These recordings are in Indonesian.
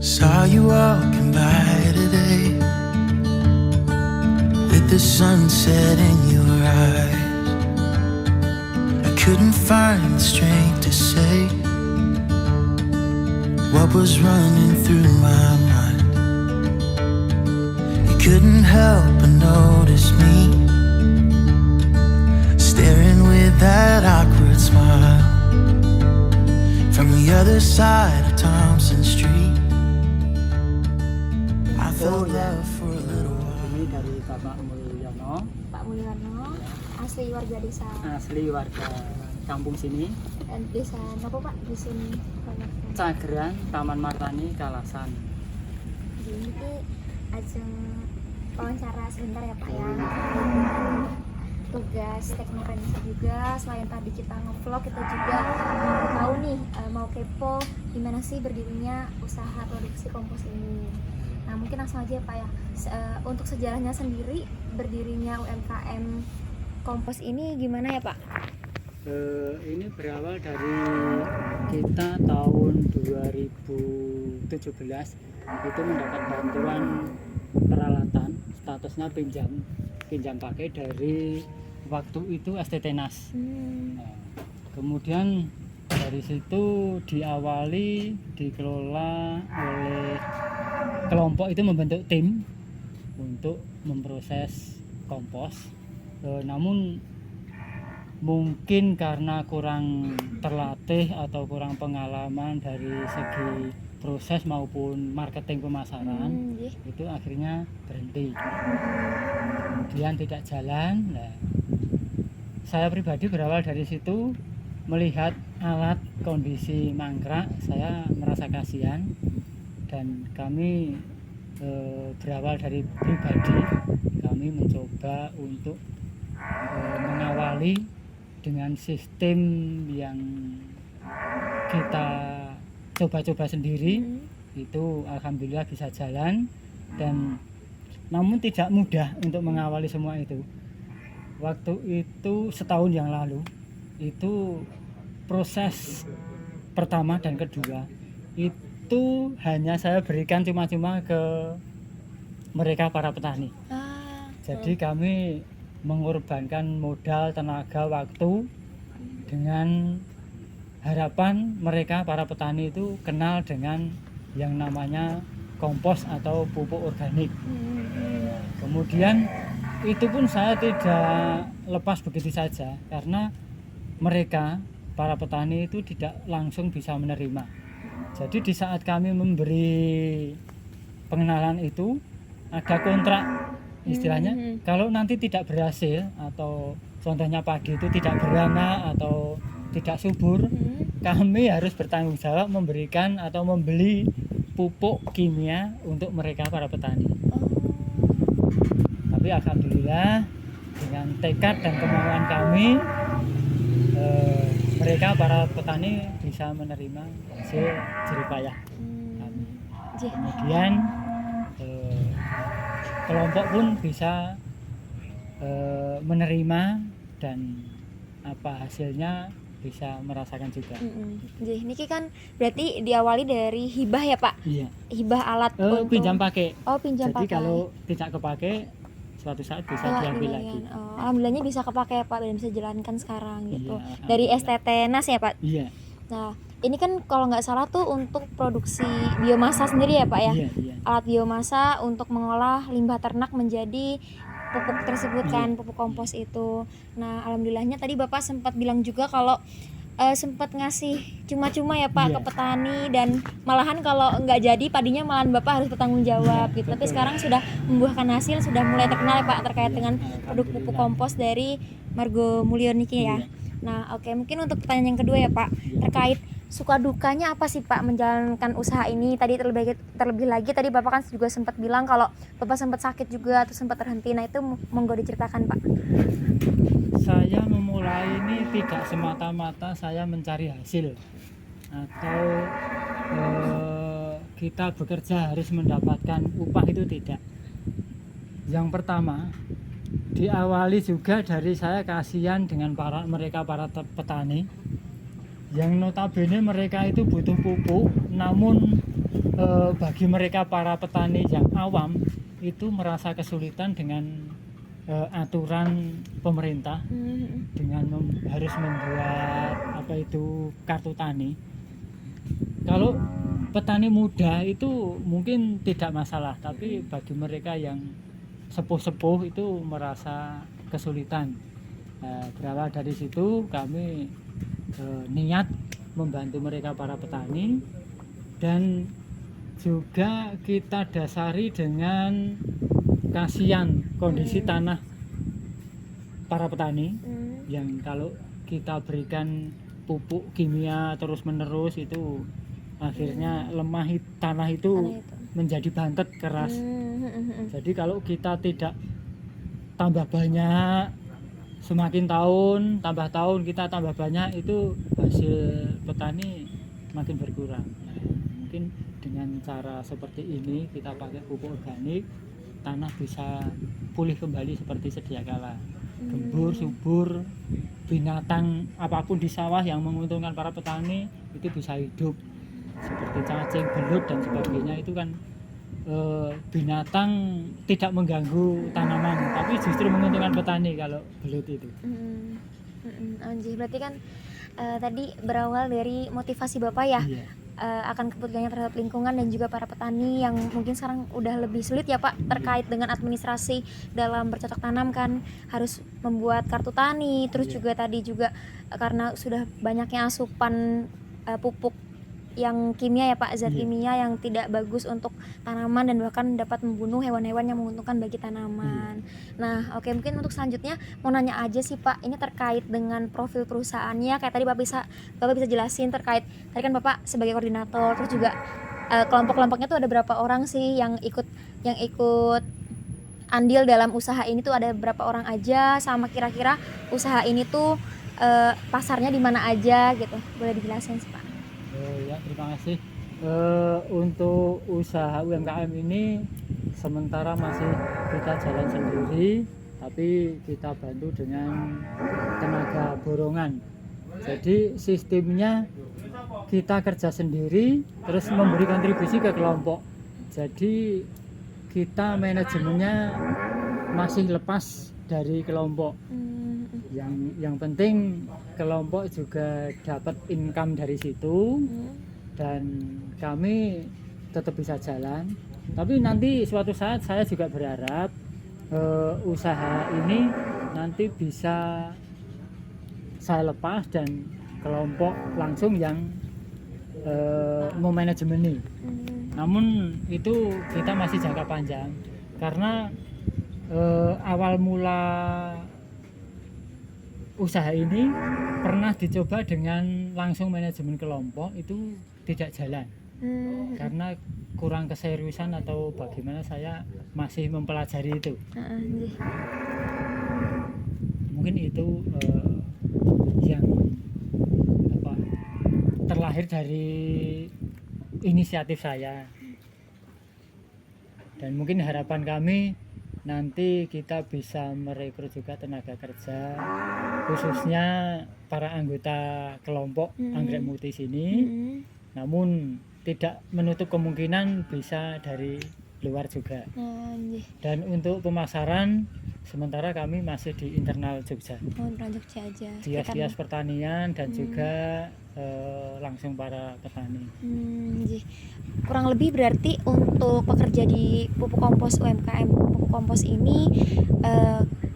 Saw you walking by today with the sunset in your eyes. I couldn't find the strength to say what was running through my mind. You couldn't help but notice me staring with that awkward smile from the other side of Thompson Street. I felt love for a little while. Ini dari Bapak Mulyono. Pak Mulyono, asli warga desa. Asli warga kampung sini. Dan desa apa Pak di sini? Cageran, Taman Martani, Kalasan. Jadi ini ajeng wawancara sebentar ya Pak ya. Tugas teknopreneurship juga, selain tadi kita ngevlog, kita juga tahu nih mau kepo gimana sih berdirinya usaha produksi kompos ini. Nah mungkin langsung aja Pak ya, untuk sejarahnya sendiri berdirinya UMKM kompos ini gimana ya Pak? Ini berawal dari kita tahun 2017 itu mendapat bantuan peralatan, statusnya pinjam pakai dari waktu itu STT NAS. Nah, kemudian dari situ diawali dikelola oleh kelompok itu membentuk tim untuk memproses kompos. Namun mungkin karena kurang terlatih atau kurang pengalaman dari segi proses maupun marketing pemasaran, itu akhirnya berhenti. Kemudian tidak jalan. Nah, saya pribadi berawal dari situ, melihat alat kondisi mangkrak, saya merasa kasihan, dan kami berawal dari pribadi, kami mencoba untuk mengawali dengan sistem yang kita coba-coba sendiri. Itu alhamdulillah bisa jalan, dan namun tidak mudah untuk mengawali semua itu. Waktu itu setahun yang lalu itu proses pertama dan kedua itu hanya saya berikan cuma-cuma ke mereka para petani. Jadi kami mengorbankan modal, tenaga, waktu dengan harapan mereka para petani itu kenal dengan yang namanya kompos atau pupuk organik. Kemudian itu pun saya tidak lepas begitu saja, karena mereka para petani itu tidak langsung bisa menerima. Jadi di saat kami memberi pengenalan itu ada kontrak, istilahnya kalau nanti tidak berhasil atau contohnya padi itu tidak beranak atau tidak subur, kami harus bertanggung jawab memberikan atau membeli pupuk kimia untuk mereka para petani. Tapi alhamdulillah dengan tekad dan kemauan kami, mereka para petani bisa menerima hasil jerih payah kami. Kemudian kelompok pun bisa menerima, dan apa hasilnya bisa merasakan juga. Jadi ini kan berarti diawali dari hibah ya Pak? Iya. Hibah alat untuk pinjam pakai. Oh, pinjam Jadi pakai. kalau tidak kepake suatu saat bisa diambil lagi. Alhamdulillahnya bisa kepake ya Pak, dan bisa jalankan sekarang gitu. Iya, Dari STT NAS ya Pak? Iya. Nah ini kan kalau nggak salah tuh untuk produksi biomasa sendiri ya Pak ya? Iya. Alat biomasa untuk mengolah limbah ternak menjadi pupuk tersebut kan, pupuk kompos itu. Nah alhamdulillahnya tadi Bapak sempat bilang juga kalau sempat ngasih cuma-cuma ya Pak ke petani, dan malahan kalau nggak jadi padinya malahan Bapak harus bertanggung jawab gitu. Tapi sekarang sudah membuahkan hasil, sudah mulai terkenal ya Pak terkait dengan produk pupuk kompos dari Margo Mulyono ya. Nah oke, mungkin untuk pertanyaan yang kedua ya Pak, terkait suka dukanya apa sih Pak menjalankan usaha ini? Tadi terlebih lagi tadi Bapak kan juga sempat bilang kalau Bapak sempat sakit juga atau sempat terhenti. Nah itu monggo diceritakan Pak. Saya memulai ini tidak semata-mata saya mencari hasil atau kita bekerja harus mendapatkan upah, itu tidak. Yang pertama, diawali juga dari saya kasihan dengan mereka para petani yang notabene mereka itu butuh pupuk, namun bagi mereka para petani yang awam itu merasa kesulitan dengan aturan pemerintah dengan harus membuat apa itu kartu tani. Kalau petani muda itu mungkin tidak masalah, tapi bagi mereka yang sepuh-sepuh itu merasa kesulitan. Berawal dari situ kami niat membantu mereka para petani, dan juga kita dasari dengan kasihan kondisi tanah para petani yang kalau kita berikan pupuk kimia terus menerus itu akhirnya lemah tanah itu menjadi bantet keras. Jadi kalau kita tidak tambah banyak, semakin tambah tahun kita tambah banyak, itu hasil petani makin berkurang. Mungkin dengan cara seperti ini, kita pakai pupuk organik, tanah bisa pulih kembali seperti sedia kala, gembur, subur, binatang apapun di sawah yang menguntungkan para petani itu bisa hidup, seperti cacing, belut dan sebagainya. Itu kan binatang tidak mengganggu tanaman, tapi justru menguntungkan petani kalau belut itu. Anjir, berarti kan tadi berawal dari motivasi Bapak ya. Iya. Akan kepeduliannya terhadap lingkungan dan juga para petani yang mungkin sekarang udah lebih sulit ya Pak terkait dengan administrasi dalam bercocok tanam, kan harus membuat kartu tani, terus juga tadi juga karena sudah banyaknya asupan pupuk yang kimia ya Pak, zat kimia yang tidak bagus untuk tanaman dan bahkan dapat membunuh hewan-hewan yang menguntungkan bagi tanaman. Nah, oke, mungkin untuk selanjutnya mau nanya aja sih Pak, ini terkait dengan profil perusahaannya, kayak tadi Bapak bisa jelasin terkait tadi kan Bapak sebagai koordinator, terus juga kelompok-kelompoknya tuh ada berapa orang sih yang ikut andil dalam usaha ini tuh, ada berapa orang aja, sama kira-kira usaha ini tuh pasarnya di mana aja gitu, boleh dijelasin sih Pak? Ya, terima kasih. Untuk usaha UMKM ini sementara masih kita jalan sendiri, tapi kita bantu dengan tenaga borongan. Jadi sistemnya kita kerja sendiri terus memberi kontribusi ke kelompok. Jadi kita manajemennya masih lepas dari kelompok. Yang penting kelompok juga dapat income dari situ, dan kami tetap bisa jalan. Tapi nanti suatu saat saya juga berharap usaha ini nanti bisa saya lepas dan kelompok langsung yang memanajemeni. Namun itu kita masih jangka panjang, karena awal mula usaha ini pernah dicoba dengan langsung manajemen kelompok, itu tidak jalan karena kurang keseriusan atau bagaimana, saya masih mempelajari itu. Mungkin itu yang terlahir dari inisiatif saya, dan mungkin harapan kami nanti kita bisa merekrut juga tenaga kerja, khususnya para anggota kelompok Anggrek Mutis ini. Namun tidak menutup kemungkinan bisa dari luar juga. Dan untuk pemasaran sementara kami masih di internal Jogja. Internal Jogja aja. Kias-kias pertanian dan juga langsung para petani. Kurang lebih berarti untuk pekerja di pupuk kompos UMKM pupuk kompos ini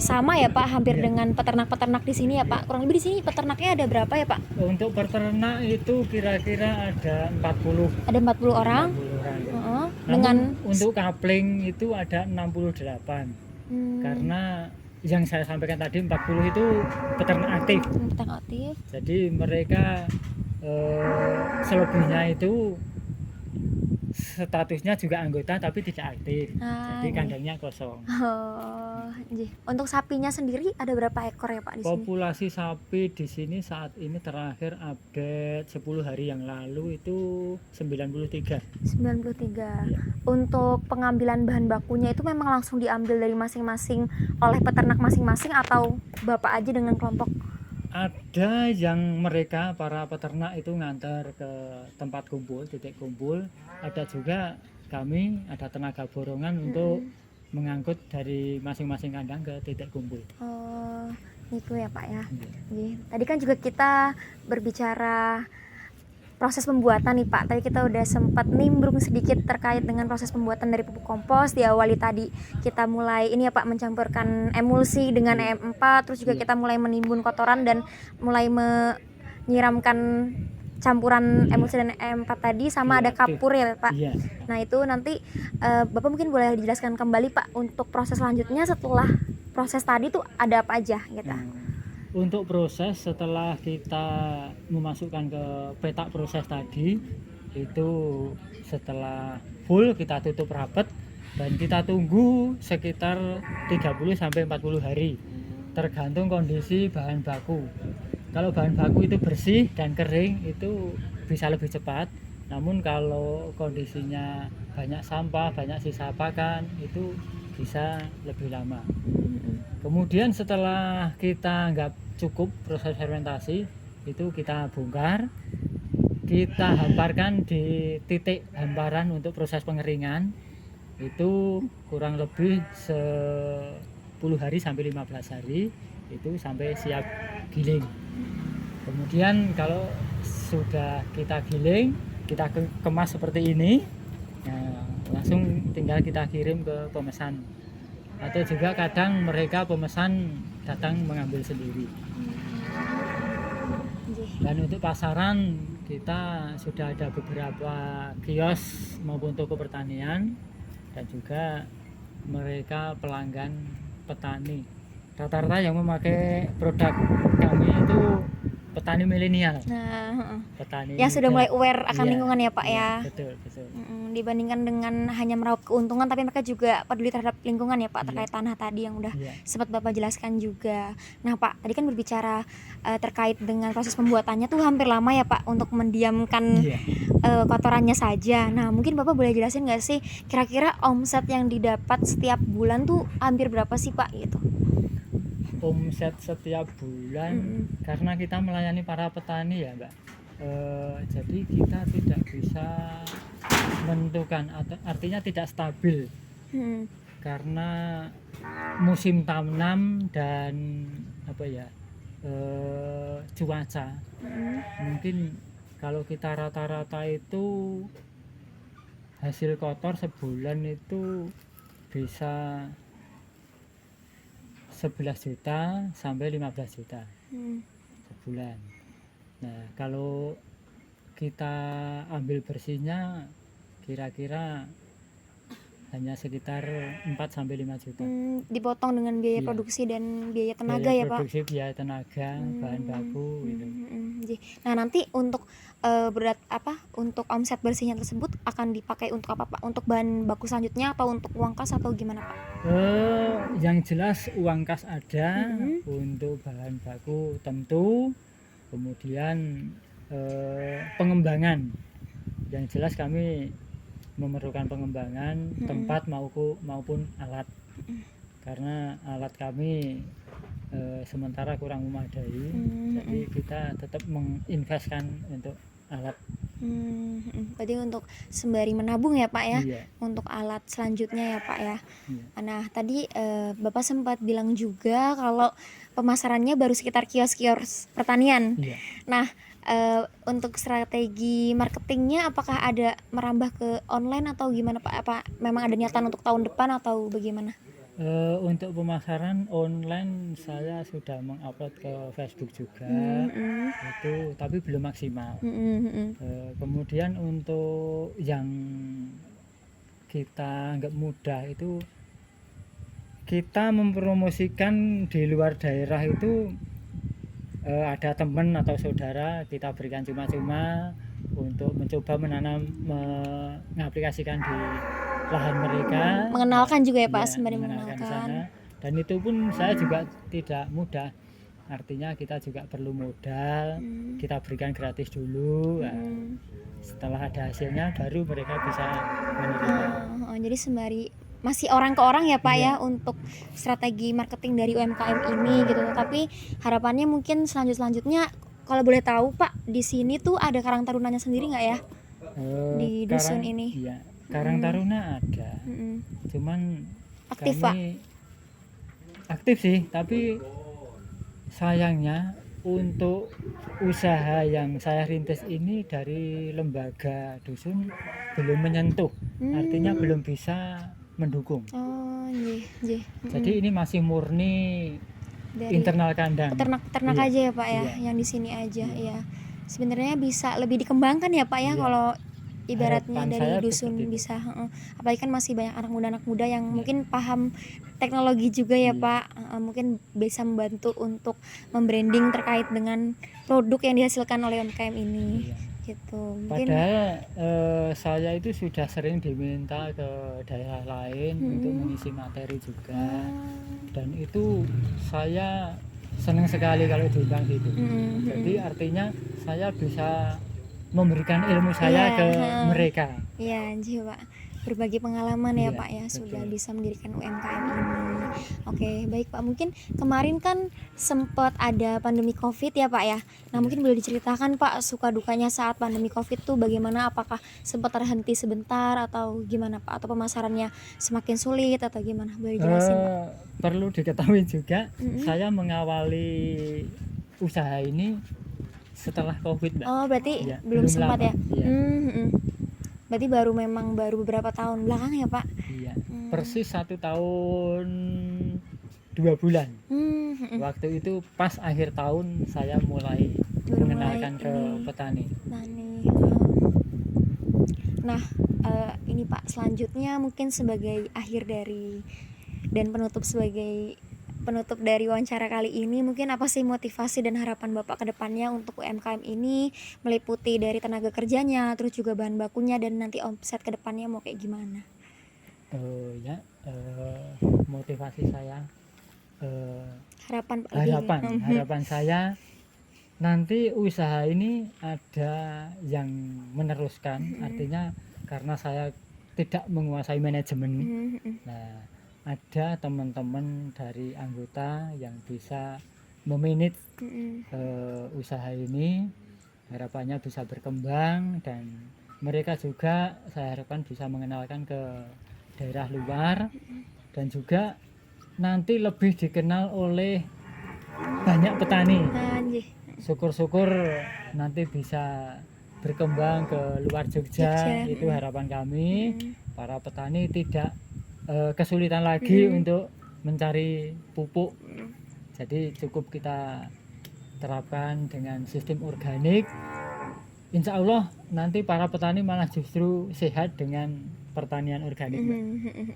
sama ya Pak, hampir dengan peternak-peternak di sini ya Pak. Kurang lebih di sini peternaknya ada berapa ya Pak? Untuk peternak itu kira-kira ada 40. Ada 40 orang. 40 orang. Dengan untuk kapling itu ada 68. Karena yang saya sampaikan tadi 40 itu peternak aktif. Peternak aktif. Jadi mereka selebihnya itu statusnya juga anggota tapi tidak aktif. Jadi kandangnya kosong. Untuk sapinya sendiri ada berapa ekor ya Pak di sini? Populasi sapi di sini saat ini terakhir update 10 hari yang lalu itu 93. 93. Ya. Untuk pengambilan bahan bakunya itu memang langsung diambil dari masing-masing oleh peternak masing-masing, atau Bapak aja dengan kelompok? Ada yang mereka para peternak itu ngantar ke tempat kumpul, titik kumpul. Ada juga kami ada tenaga borongan untuk mengangkut dari masing-masing kandang ke titik kumpul. Oh, itu ya Pak ya. Iya. Nggih. Tadi kan juga kita berbicara proses pembuatan nih Pak. Tadi kita udah sempat nimbrung sedikit terkait dengan proses pembuatan dari pupuk kompos. Diawali tadi kita mulai ini ya Pak, mencampurkan emulsi dengan EM4, terus juga Iya. kita mulai menimbun kotoran dan mulai menyiramkan campuran emulsi dan EM4 tadi, sama ada Bioaktif. kapur ya Pak. Iya. Nah itu nanti Bapak mungkin boleh dijelaskan kembali Pak, untuk proses selanjutnya setelah proses tadi tuh ada apa aja gitu. Untuk proses setelah kita memasukkan ke petak proses tadi, itu setelah full kita tutup rapat dan kita tunggu sekitar 30 sampai 40 hari tergantung kondisi bahan baku. Kalau bahan baku itu bersih dan kering itu bisa lebih cepat, namun kalau kondisinya banyak sampah, banyak sisa pakan itu bisa lebih lama. Kemudian setelah kita nggak cukup proses fermentasi, itu kita bongkar, kita hamparkan di titik hamparan untuk proses pengeringan. Itu kurang lebih 10 hari sampai 15 hari itu sampai siap giling. Kemudian kalau sudah kita giling, kita kemas seperti ini, nah, langsung tinggal kita kirim ke pemesan. Atau juga kadang mereka pemesan datang mengambil sendiri. Dan untuk pasaran kita sudah ada beberapa kios maupun toko pertanian, dan juga mereka pelanggan petani. Rata-rata yang memakai produk kami itu petani milenial, Nah, petani yang sudah muda. mulai aware akan Iya, lingkungan ya Pak iya, ya. betul, betul. Dibandingkan dengan hanya meraup keuntungan, tapi mereka juga peduli terhadap lingkungan ya Pak, Iya. terkait tanah tadi yang udah Iya. sempat Bapak jelaskan juga. Nah Pak, tadi kan berbicara terkait dengan proses pembuatannya tuh hampir lama ya Pak untuk mendiamkan Iya. kotorannya saja. Nah mungkin Bapak boleh jelasin nggak sih kira-kira omset yang didapat setiap bulan tuh hampir berapa sih Pak gitu? Omset setiap bulan karena kita melayani para petani ya Mbak, jadi kita tidak bisa menentukan, artinya tidak stabil karena musim tanam dan apa ya, cuaca. Mungkin kalau kita rata-rata itu hasil kotor sebulan itu bisa 11 juta sampai 15 juta sebulan. Nah, kalau kita ambil bersihnya kira-kira hanya sekitar 4 sampai 5 juta. Dipotong dengan biaya Iya. produksi dan biaya tenaga Biaya ya Pak. produksi, biaya tenaga, bahan baku gitu. Nah nanti untuk untuk omset bersihnya tersebut akan dipakai untuk apa Pak? Untuk bahan baku selanjutnya atau untuk uang kas atau gimana Pak? Yang jelas uang kas ada, untuk bahan baku tentu, kemudian pengembangan. Yang jelas kami memerlukan pengembangan tempat maupun alat, karena alat kami sementara kurang memadai, jadi kita tetap menginvestkan untuk alat. Berarti untuk sembari menabung ya Pak ya, Iya. untuk alat selanjutnya ya Pak ya. Iya. Nah tadi Bapak sempat bilang juga kalau pemasarannya baru sekitar kios-kios pertanian. Iya. Nah untuk strategi marketingnya apakah ada merambah ke online atau gimana Pak? Apa memang ada niatan untuk tahun depan atau bagaimana? Untuk pemasaran online saya sudah mengupload ke Facebook juga, itu tapi belum maksimal. Kemudian untuk yang kita nggak mudah itu kita mempromosikan di luar daerah itu, ada teman atau saudara kita berikan cuma-cuma untuk mencoba menanam, mengaplikasikan di lahan mereka, Mengenalkan juga ya Pak, ya, sembari mengenalkan di mengenalkan. sana. Dan itu pun saya juga tidak mudah, artinya kita juga perlu modal, kita berikan gratis dulu. Nah, setelah ada hasilnya baru mereka bisa menerima. Jadi sembari masih orang ke orang ya Pak Iya. ya untuk strategi marketing dari UMKM ini gitu. Tapi harapannya mungkin selanjutnya kalau boleh tahu Pak, di sini tuh ada Karang Tarunanya sendiri nggak ya? Di dusun ini. Iya, Karang Taruna ada. Mm-mm. Cuman Aktif Pak? kami aktif sih, tapi sayangnya untuk usaha yang saya rintis ini dari lembaga dusun belum menyentuh, artinya belum bisa mendukung. Oh, nggih, nggih. Jadi ini masih murni Dari internal kandang. peternak Iya. aja ya Pak ya, Iya. yang di sini aja ya. Sebenarnya bisa lebih dikembangkan ya Pak ya Iya. kalau ibaratnya Harapan dari saya dusun seperti itu. bisa, apalagi kan masih banyak anak muda yang mungkin paham teknologi juga ya Iya. Pak. Mungkin bisa membantu untuk membranding terkait dengan produk yang dihasilkan oleh UMKM ini. Iya. Gitu. Mungkin Padahal saya itu sudah sering diminta ke daerah lain untuk mengisi materi juga, dan itu saya senang sekali kalau diundang gitu. Jadi artinya saya bisa memberikan ilmu saya Iya, ke mereka. iya, anjir Pak. Berbagi pengalaman ya Iya, Pak ya, sudah betul. bisa mendirikan UMKM ini. Oke, baik Pak. Mungkin kemarin kan sempat ada pandemi Covid ya Pak ya. Nah, mungkin boleh diceritakan Pak suka dukanya saat pandemi Covid tuh bagaimana? Apakah sempat terhenti sebentar atau gimana Pak? Atau pemasarannya semakin sulit atau gimana? Boleh jelasin Pak? Perlu diketahui juga, Mm-mm. saya mengawali usaha ini setelah Covid, Mbak. Oh, berarti Iya, belum sempat lama. ya? Iya. Berarti baru beberapa tahun belakang ya Pak? Iya. Persis 1 tahun 2 bulan. Waktu itu pas akhir tahun saya mulai Baru mengenalkan mulai ke ini. petani. Nah, ini Pak, selanjutnya mungkin sebagai akhir dari dan penutup dari wawancara kali ini, mungkin apa sih motivasi dan harapan Bapak ke depannya untuk UMKM ini, meliputi dari tenaga kerjanya, terus juga bahan bakunya, dan nanti omset ke depannya mau kayak gimana? Motivasi saya, Harapan Pak lebih. harapan saya nanti usaha ini ada yang meneruskan, artinya karena saya tidak menguasai manajemen. Nah, ada teman-teman dari anggota yang bisa memanage usaha ini, harapannya bisa berkembang, dan mereka juga saya harapkan bisa mengenalkan ke daerah luar, dan juga nanti lebih dikenal oleh banyak petani. Anjir. Syukur-syukur nanti bisa berkembang ke luar Jogja. Itu harapan kami. Para petani tidak kesulitan lagi untuk mencari pupuk. Jadi cukup kita terapkan dengan sistem organik. Insya Allah nanti para petani malah justru sehat dengan pertanian organik.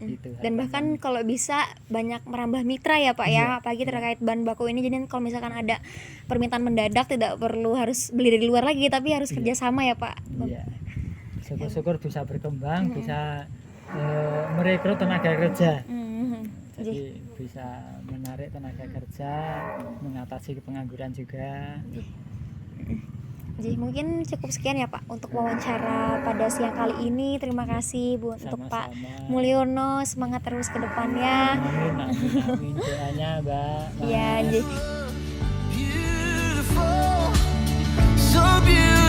Gitu, Dan bahkan kalau bisa banyak merambah mitra ya Pak ya, apalagi terkait bahan baku ini. Jadi kalau misalkan ada permintaan mendadak, tidak perlu harus beli dari luar lagi, tapi harus kerjasama ya Pak. Iya. Syukur-syukur bisa berkembang, bisa merekrut tenaga kerja. Jadi bisa menarik tenaga kerja, mengatasi pengangguran juga. Jadi mungkin cukup sekian ya Pak untuk wawancara pada siang kali ini. Terima kasih Bu untuk Pak Sama-sama. Mulyono, semangat terus ke depannya. Amin, amin, amin. Doanya, Mbak. Iya, Mas. jadi Beautiful, so beautiful.